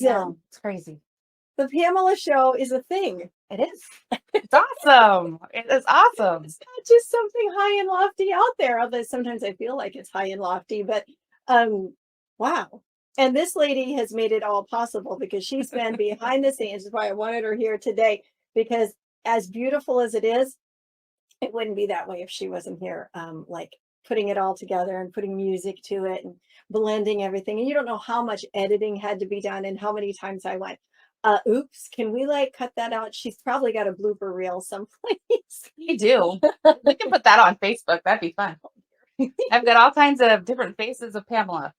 season. It's crazy. The Pamela Show is a thing. It is. It's awesome. It is awesome. It's not just something high and lofty out there, although sometimes I feel like it's high and lofty, but wow. And this lady has made it all possible because she's been behind the scenes. That's why I wanted her here today, because as beautiful as it is, it wouldn't be that way if she wasn't here, like putting it all together and putting music to it and blending everything. And you don't know how much editing had to be done and how many times I went, oops, can we like cut that out? She's probably got a blooper reel someplace. You do. We can put that on Facebook. That'd be fun. I've got all kinds of different faces of Pamela.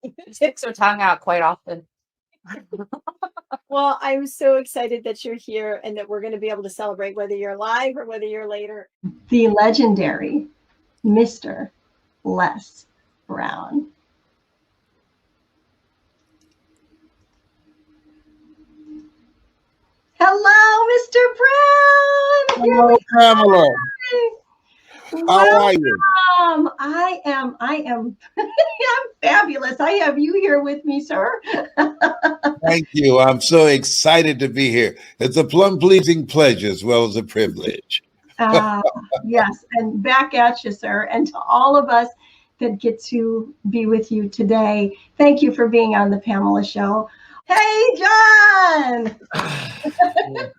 She sticks her tongue out quite often. Well, I'm so excited that you're here and that we're going to be able to celebrate whether you're live or whether you're later. The legendary Mr. Les Brown. Hello, Mr. Brown. Hello, Pamela. How are you? I am I'm fabulous. I have you here with me, sir. Thank you. I'm so excited to be here. It's a plum-pleasing pleasure as well as a privilege. Yes, and back at you, sir. And to all of us that get to be with you today, thank you for being on the Pamela Show. Hey, John.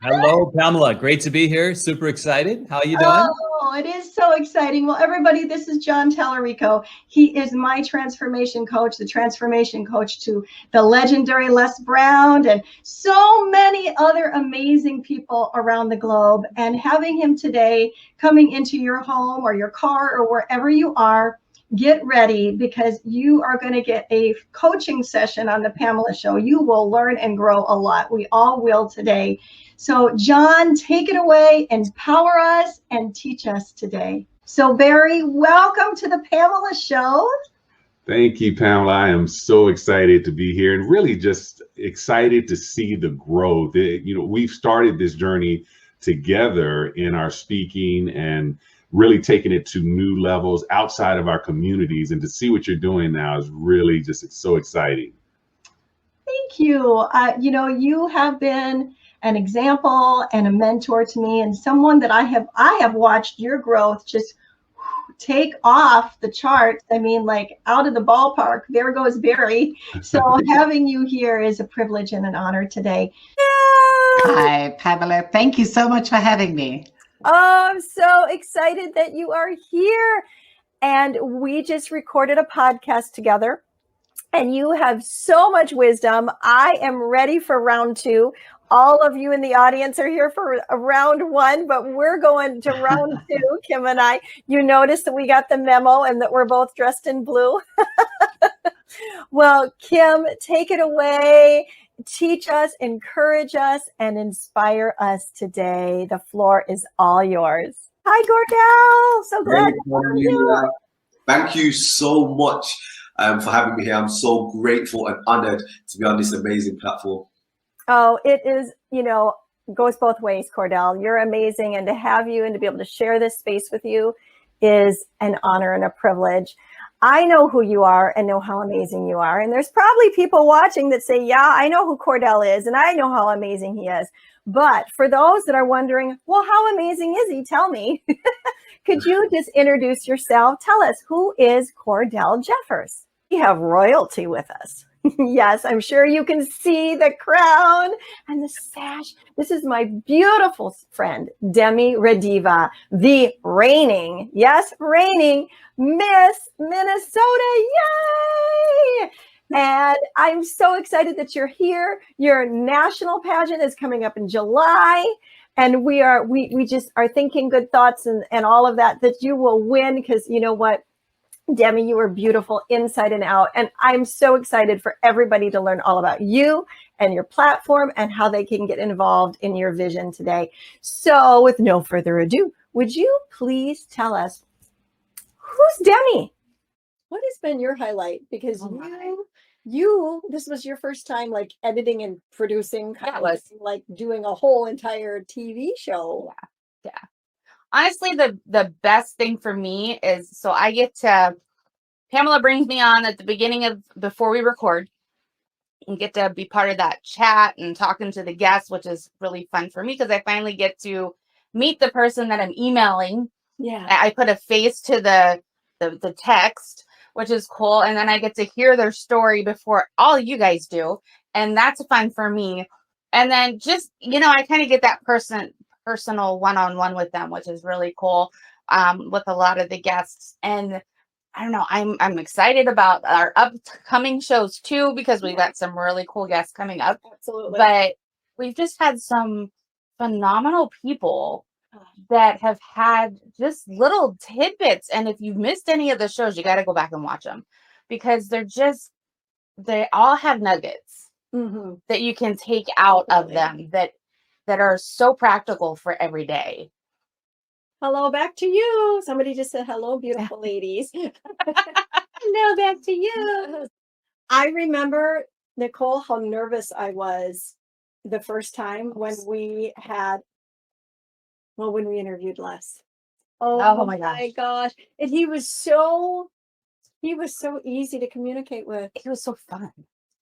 Hello, Pamela. Great to be here. Super excited. How are you doing? Oh, it is so exciting. Well, everybody, this is John Tallarico. He is my transformation coach, the transformation coach to the legendary Les Brown and so many other amazing people around the globe. And having him today coming into your home or your car or wherever you are, get ready because you are going to get a coaching session on the Pamela Show. You will learn and grow a lot. We all will today. So John, take it away, empower us and teach us today. So Barry, welcome to the Pamela Show. Thank you, Pamela. I am so excited to be here and really just excited to see the growth. We've started this journey together in our speaking and really taking it to new levels outside of our communities, and to see what you're doing now is really just so exciting. Thank you. You have been an example and a mentor to me, and someone that I have watched your growth just take off the charts. I mean, like out of the ballpark. There goes Barry. So having you here is a privilege and an honor today. Hi, Pamela. Thank you so much for having me. Oh, I'm so excited that you are here. And we just recorded a podcast together. And you have so much wisdom. I am ready for round 2. All of you in the audience are here for round 1, but we're going to round 2, Kim and I. You notice that we got the memo and that we're both dressed in blue. Well, Kim, take it away. Teach us, encourage us, and inspire us today. The floor is all yours. Hi, Cordell. So glad to see you. Thank you so much for having me here. I'm so grateful and honored to be on this amazing platform. Oh, it is, goes both ways, Cordell. You're amazing. And to have you and to be able to share this space with you is an honor and a privilege. I know who you are and know how amazing you are. And there's probably people watching that say, yeah, I know who Cordell is and I know how amazing he is. But for those that are wondering, well, how amazing is he? Tell me. Could you just introduce yourself? Tell us, who is Cordell Jeffers? We have royalty with us. Yes, I'm sure you can see the crown and the sash. This is my beautiful friend, Demi Rediva, the reigning Miss Minnesota. Yay! And I'm so excited that you're here. Your national pageant is coming up in July. And we just are thinking good thoughts and all of that you will win, because you know what? Demi, you are beautiful inside and out. And I'm so excited for everybody to learn all about you and your platform and how they can get involved in your vision today. So with no further ado, would you please tell us, who's Demi? What has been your highlight? Because this was your first time like editing and producing, like doing a whole entire TV show. Yeah. Honestly, the best thing for me is, Pamela brings me on at the beginning before we record. and get to be part of that chat and talking to the guests, which is really fun for me because I finally get to meet the person that I'm emailing. Yeah. I put a face to the text, which is cool. And then I get to hear their story before all you guys do. And that's fun for me. And then just, I kind of get that personal one-on-one with them, which is really cool, with a lot of the guests. And I don't know, I'm excited about our upcoming shows too, because we've got some really cool guests coming up. Absolutely. But we've just had some phenomenal people that have had just little tidbits. And if you've missed any of the shows, you got to go back and watch them, because they all have nuggets that you can take out of them that are so practical for every day. Hello, back to you. Somebody just said hello, beautiful ladies. Hello, back to you. I remember, Nicole, how nervous I was the first time when we interviewed Les. Oh my gosh. And he was so easy to communicate with. It was so fun.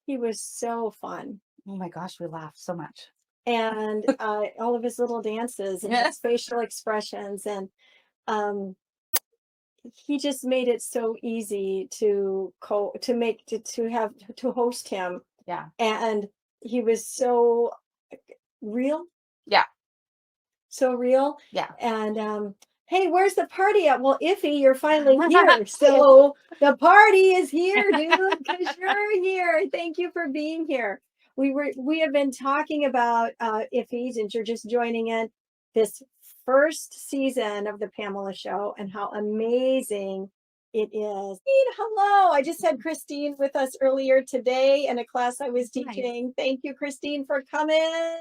He was so fun. Oh my gosh, we laughed so much. And all of his little dances and his facial expressions, and he just made it so easy to host him. Yeah. And he was so real. Yeah. So real. Yeah. And hey, where's the party at? Well, Iffy, you're finally here. So the party is here, dude, because you're here. Thank you for being here. We have been talking about Iffy, and you're just joining in this first season of the Pamela Show, and how amazing it is. Hello. I just had Christine with us earlier today in a class I was teaching. Nice. Thank you, Christine, for coming.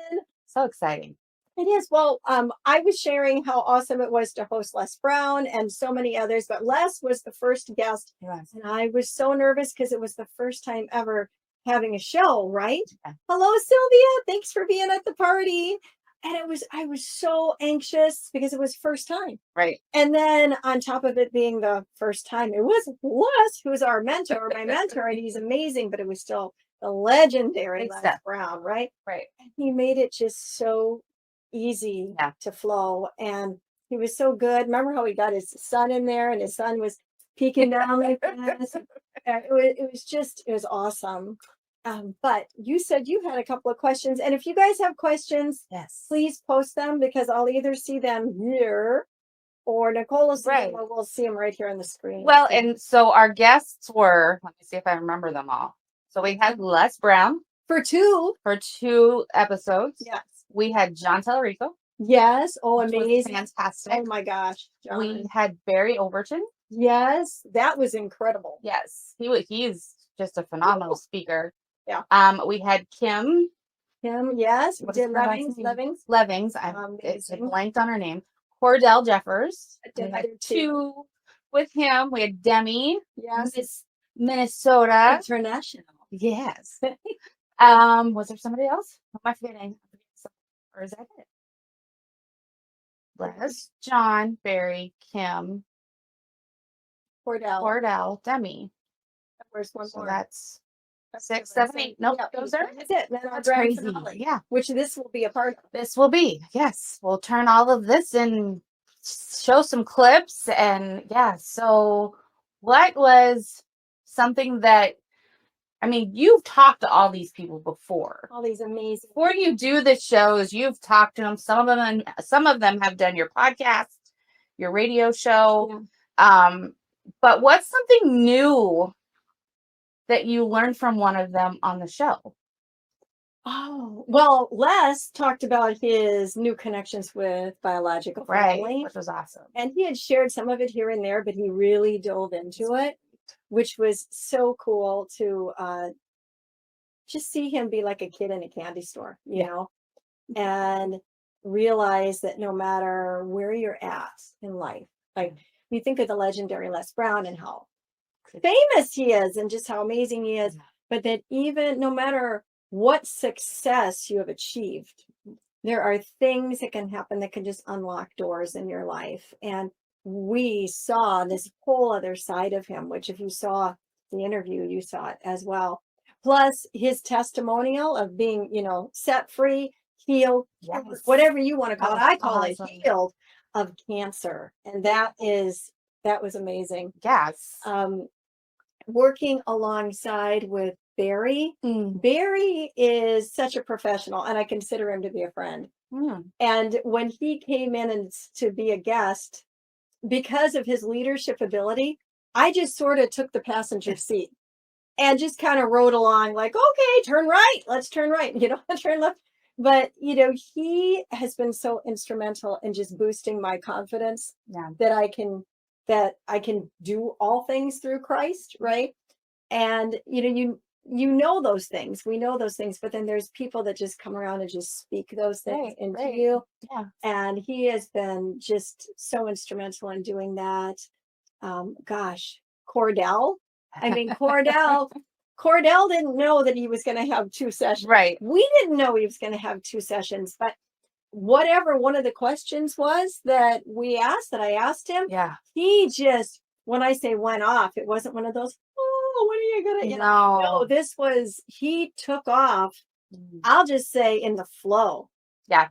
So exciting. It is. Well, I was sharing how awesome it was to host Les Brown and so many others, but Les was the first guest. Yes. And I was so nervous because it was the first time ever having a show, right? Yeah. Hello, Sylvia. Thanks for being at the party. And I was so anxious because it was first time. Right. And then on top of it being the first time, it was Les, who was our mentor, my mentor, and he's amazing, but it was still the legendary Les Brown, right? Right. And he made it just so easy to flow. And he was so good. Remember how he got his son in there, and his son was peeking down like this? It was awesome. But you said you had a couple of questions, and if you guys have questions, please post them, because I'll either see them here or Nicole will see them, or we'll see them right here on the screen. Well, and so our guests were, let me see if I remember them all. So we had Les Brown for two episodes. Yes. We had John Tellerico. Yes. Oh, amazing. Fantastic. Oh my gosh. John. We had Barry Overton. Yes. That was incredible. Yes. He's just a phenomenal speaker. Yeah. We had Kim. Yes. We did Levings. I blanked on her name. Cordell Jeffers. We had two with him. We had Demi. Yes. Minnesota. International. Yes. Was there somebody else? Am I forgetting? Or is that it? Les, John, Barry, Kim, Cordell, Demi. Where's one more? That's 6, 7, 8. Nope, those are. That's it. That's crazy. Yeah. Which this will be a part of. This will be. Yes. We'll turn all of this and show some clips. And yeah. So what was something that, I mean, you've talked to all these people before. All these amazing. Before you do the shows, you've talked to them. Some of them have done your podcast, your radio show. Yeah. But what's something new that you learned from one of them on the show? Oh, well, Les talked about his new connections with biological family, which was awesome. And he had shared some of it here and there, but he really dove into it, which was so cool to just see him be like a kid in a candy store, you know, and realize that no matter where you're at in life, like you think of the legendary Les Brown and how famous he is and just how amazing he is, but that even no matter what success you have achieved, there are things that can happen that can just unlock doors in your life. And we saw this whole other side of him, which if you saw the interview, you saw it as well. plus his testimonial of being, set free, healed, Yes. whatever you want to call it. I call Awesome. it healed of cancer. And that was amazing. Yes. Working alongside with Barry. Barry is such a professional, and I consider him to be a friend. And when he came in and to be a guest, because of his leadership ability, I just sort of took the passenger seat and just kind of rode along like, okay, turn right, let's turn right, turn left. But, he has been so instrumental in just boosting my confidence that I can do all things through Christ, right? And, you know those things, we know those things, but then there's people that just come around and just speak those things into you. Yeah. And he has been just so instrumental in doing that. Gosh, Cordell. I mean, Cordell didn't know that he was going to have 2 sessions. Right. We didn't know he was going to have 2 sessions, but whatever one of the questions was that I asked him, he just, when I say went off, it wasn't one of those, oh, when are you going to, no, this was, he took off, I'll just say in the flow. Yeah.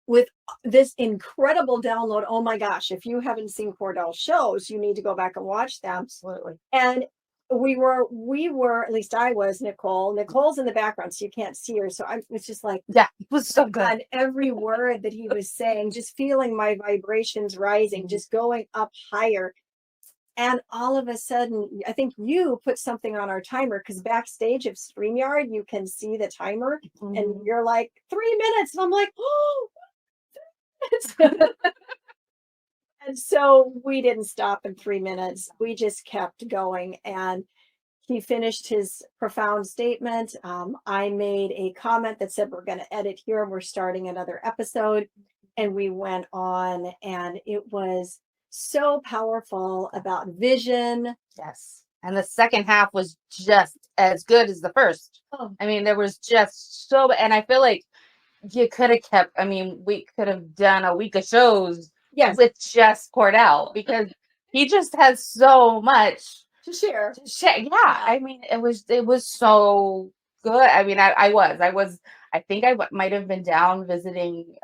With this incredible download. Oh my gosh, if you haven't seen Cordell's shows, you need to go back and watch them. Absolutely. And we were, at least I was, Nicole's in the background, so you can't see her. So I was just like, it was so good. On every word that he was saying, just feeling my vibrations rising, just going up higher. And all of a sudden, I think you put something on our timer, because backstage of StreamYard, you can see the timer and you're like 3 minutes. And I'm like, oh, and so we didn't stop in 3 minutes. We just kept going. And he finished his profound statement. I made a comment that said, we're going to edit here. We're starting another episode. And we went on, and it was so powerful about vision. Yes. And the second half was just as good as the first. I mean, there was just so, and I feel like you could have kept, we could have done a week of shows with just Cordell, because he just has so much to share. Yeah. I mean, it was so good. I mean, I think I might have been down visiting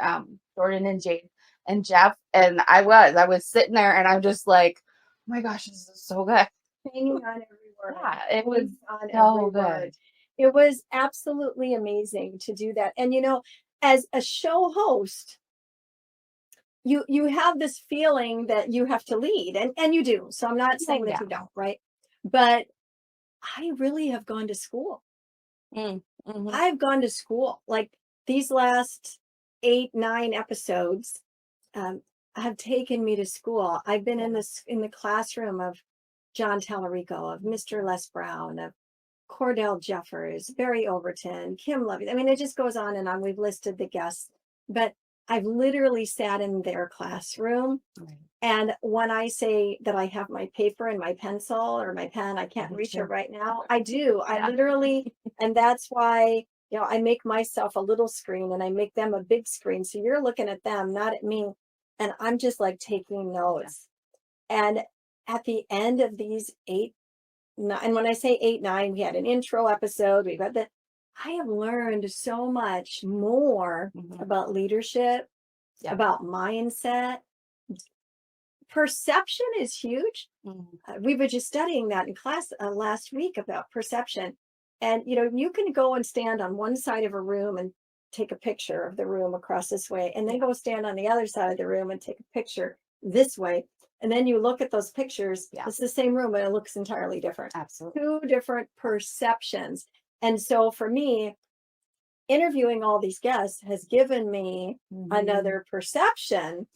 Jordan and Jade and Jeff, and I was sitting there, and I'm just like, oh my gosh, this is so good. Hanging on every word. Yeah, it was on so every good. Word. It was absolutely amazing to do that. And as a show host, you have this feeling that you have to lead, and you do. So I'm not saying that you don't, right? But I really have gone to school. I've gone to school. Like these last 8-9 episodes have taken me to school. I've been in the classroom of John Tallarico, of Mr. Les Brown, of Cordell Jeffers, Barry Overton, Kim Lovey. I mean, it just goes on and on. We've listed the guests, but I've literally sat in their classroom. And when I say that I have my paper and my pencil or my pen, I can't reach it right now. I do. I literally, and that's why, I make myself a little screen and I make them a big screen. So you're looking at them, not at me. And I'm just like taking notes. And at the end of these 8, 9, and when I say 8, 9, we had an intro episode. We've got I have learned so much more about leadership, about mindset. Perception is huge. We were just studying that in class last week about perception. And, you can go and stand on one side of a room and take a picture of the room across this way, and then go stand on the other side of the room and take a picture this way. And then you look at those pictures, it's the same room, but it looks entirely different. Absolutely. 2 different perceptions. And so for me, interviewing all these guests has given me another perception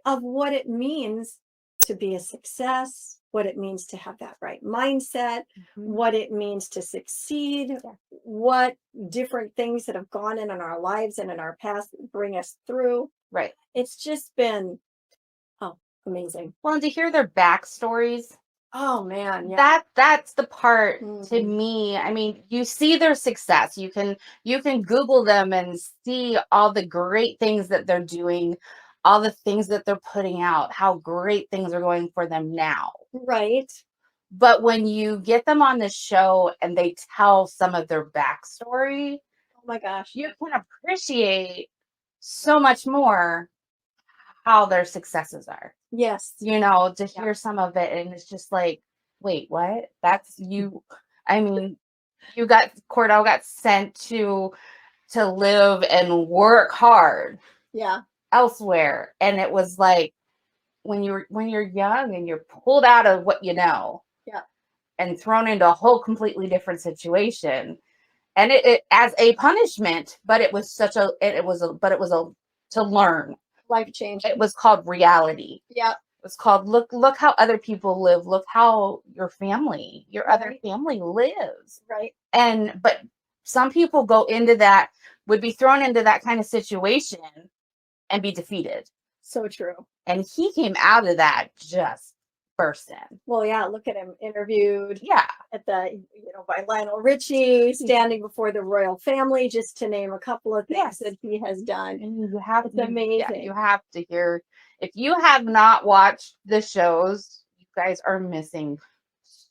of what it means to be a success, what it means to have that right mindset, what it means to succeed, what different things that have gone in our lives and in our past bring us through. Right. It's just been amazing. Well, and to hear their backstories. Oh man, yeah. That's the part to me. I mean, you see their success. You can Google them and see all the great things that they're doing, all the things that they're putting out, how great things are going for them now. Right. But when you get them on the show and they tell some of their backstory, Oh my gosh. you can appreciate so much more how their successes are. Yes. You know, to hear some of it, and it's just like, wait, what? That's you. I mean, Cordell got sent to live and work hard Yeah. elsewhere, and it was like when you're young and you're pulled out of what you know, Yeah. and thrown into a whole completely different situation, and it as a punishment, but it was to learn. Life change. It was called reality. Yeah. It was called look how other people live. Look how your other family lives. Right. But some people would be thrown into that kind of situation and be defeated. So true. And he came out of that just bursting. Well, yeah, look at him interviewed Yeah. at by Lionel Richie, standing before the royal family, just to name a couple of things that he has done. And it's amazing. Yeah, you have to hear. If you have not watched the shows, you guys are missing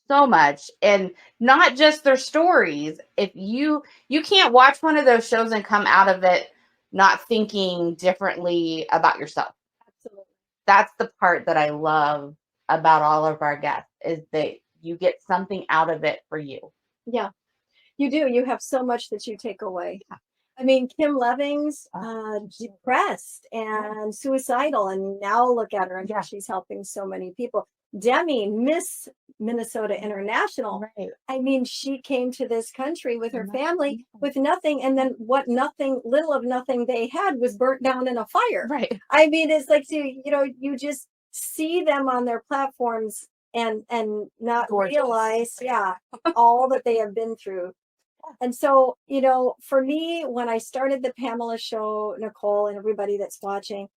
so much, and not just their stories. If you can't watch one of those shows and come out of it not thinking differently about yourself. Absolutely. That's the part that I love about all of our guests, is that you get something out of it for you. Yeah, you do. You have so much that you take away. I mean, Kim Leving's depressed and suicidal, and now look at her, and she's helping so many people. Demi, Miss Minnesota International. Right. I mean, she came to this country with her family with nothing, and then little of nothing they had was burnt down in a fire. Right. I mean, it's like, you just see them on their platforms and not realize, all that they have been through. And so, for me, when I started the Pamela show, Nicole and everybody that's watching,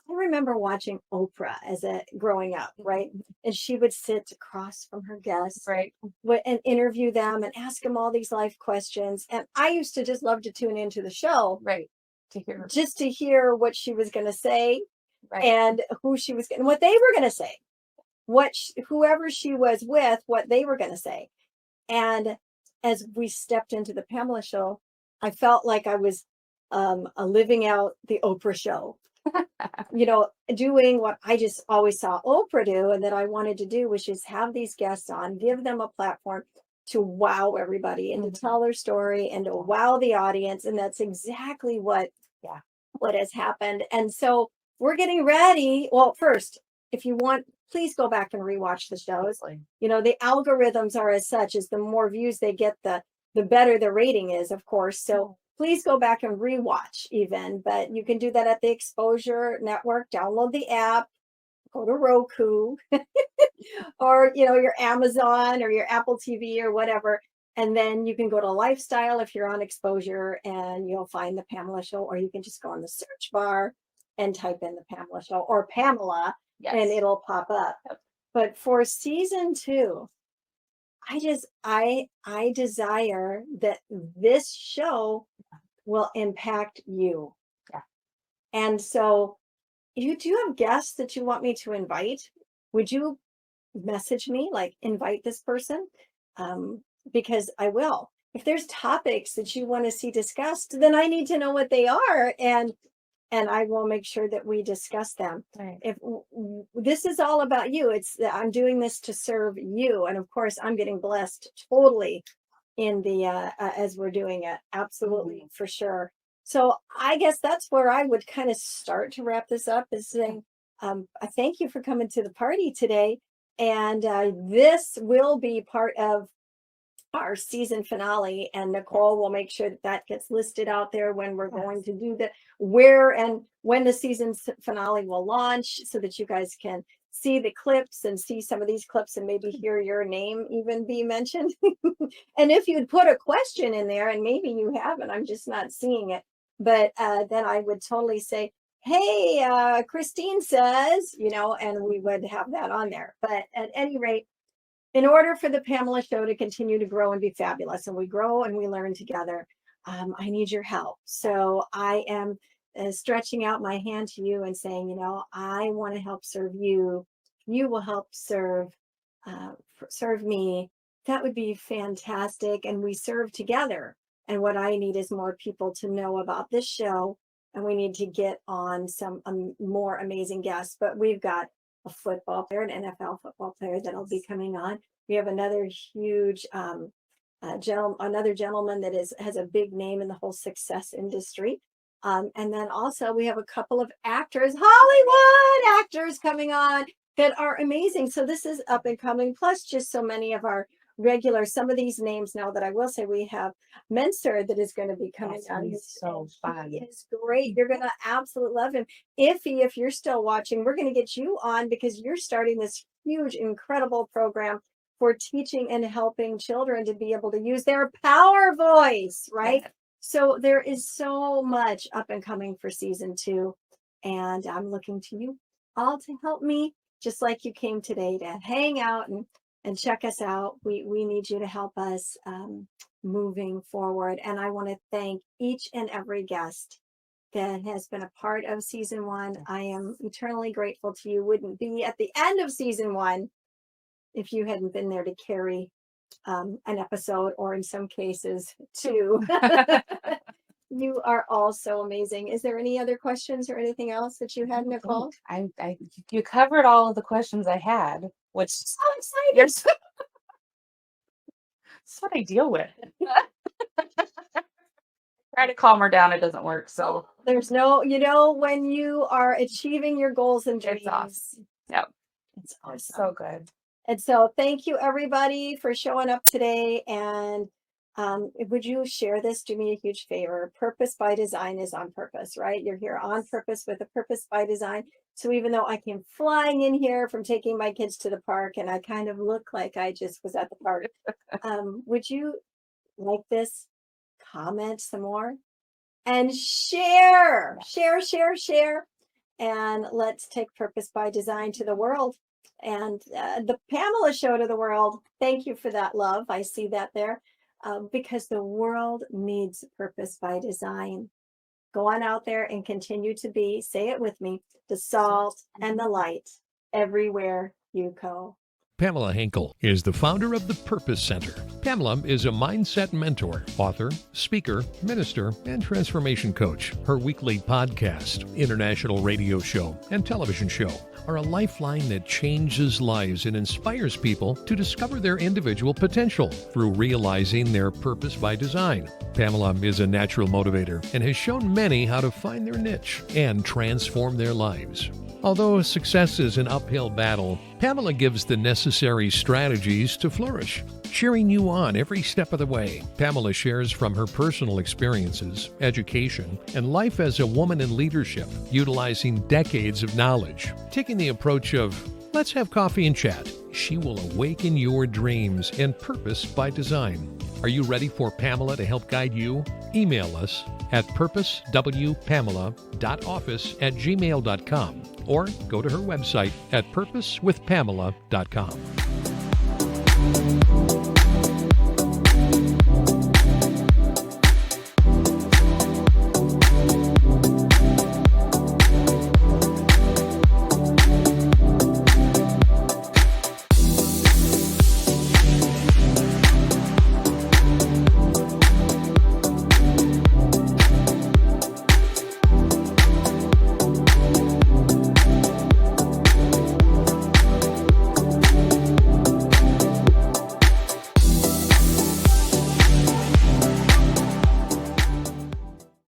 I remember watching Oprah growing up, right? And she would sit across from her guests, right, and interview them and ask them all these life questions. And I used to just love to tune into the show, right, to hear what she was going to say, right, and who she was and what they were going to say, whoever she was with, what they were going to say. And as we stepped into the Pamela show, I felt like I was living out the Oprah show. Doing what I just always saw Oprah do, and that I wanted to do, was just have these guests on, give them a platform to wow everybody and to tell their story and to wow the audience. And that's exactly what has happened. And so we're getting ready. Well, first, if you want, please go back and rewatch the shows. The algorithms are as such, as the more views they get, the better the rating is, of course. So please go back and rewatch even, but you can do that at the Exposure Network. Download the app, go to Roku or, your Amazon or your Apple TV or whatever. And then you can go to Lifestyle if you're on Exposure, and you'll find the Pamela show, or you can just go on the search bar and type in the Pamela show or Pamela, and it'll pop up. But for season 2, I desire that this show will impact you. Yeah. And so, do you have guests that you want me to invite? Would you message me, like, invite this person? Because I will. If there's topics that you want to see discussed, then I need to know what they are, and I will make sure that we discuss them. Right. If this is all about you, I'm doing this to serve you, and of course, I'm getting blessed totally in the as we're doing it. Absolutely, for sure. So I guess that's where I would kind of start to wrap this up, is saying, I thank you for coming to the party today, and this will be part of our season finale, and Nicole will make sure that gets listed out there when we're going to do where and when the season finale will launch, so that you guys can see the clips and see some of these clips and maybe hear your name even be mentioned. And if you'd put a question in there, and maybe you haven't, I'm just not seeing it, but then I would totally say, hey, Christine says, and we would have that on there. But at any rate, in order for the Pamela show to continue to grow and be fabulous, and we grow and we learn together, I need your help. So I am stretching out my hand to you and saying, I want to help serve you. You will help serve serve me, that would be fantastic. And we serve together. And what I need is more people to know about this show. And we need to get on some more amazing guests. But we've got a football player, an NFL football player that'll be coming on. We have another huge another gentleman that has a big name in the whole success industry. And then also we have a couple of actors, Hollywood actors coming on that are amazing. So this is up and coming, plus just so many of our regular, some of these names now that I will say. We have Menser that is going to be coming on. He's so fun. He is great. You're going to absolutely love him. If you're still watching, we're going to get you on because you're starting this huge, incredible program for teaching and helping children to be able to use their power voice, right? Yeah. So there is so much up and coming for season 2. And I'm looking to you all to help me, just like you came today to hang out and check us out. We need you to help us moving forward. And I want to thank each and every guest that has been a part of season 1. I am eternally grateful to you. Wouldn't be at the end of season 1 if you hadn't been there to carry an episode, or in some cases 2. You are all so amazing. Is there any other questions or anything else that you had, Nicole? You covered all of the questions I had, which is so exciting. That's what I deal with. Try to calm her down, it doesn't work. So there's no, when you are achieving your goals and dreams. It's awesome. Yep. It's awesome. So good. And so thank you everybody for showing up today. And would you share this? Do me a huge favor. Purpose by Design is on purpose, right? You're here on purpose with a purpose by design. So even though I came flying in here from taking my kids to the park and I kind of look like I just was at the park, would you like this? Comment some more and share. And let's take Purpose by Design to the world and the Pamela show to the world. Thank you for that, love. I see that there. Because the world needs Purpose by Design. Go on out there and continue to be, say it with me, the salt and the light everywhere you go. Pamela Hinkle is the founder of the Purpose Center. Pamela is a mindset mentor, author, speaker, minister, and transformation coach. Her weekly podcast, international radio show, and television show are a lifeline that changes lives and inspires people to discover their individual potential through realizing their purpose by design. Pamela is a natural motivator and has shown many how to find their niche and transform their lives. Although success is an uphill battle, Pamela gives the necessary strategies to flourish, cheering you on every step of the way. Pamela shares from her personal experiences, education, and life as a woman in leadership, utilizing decades of knowledge. Taking the approach of, let's have coffee and chat, she will awaken your dreams and purpose by design. Are you ready for Pamela to help guide you? Email us at purposewpamela.office@gmail.com or go to her website at purposewithpamela.com.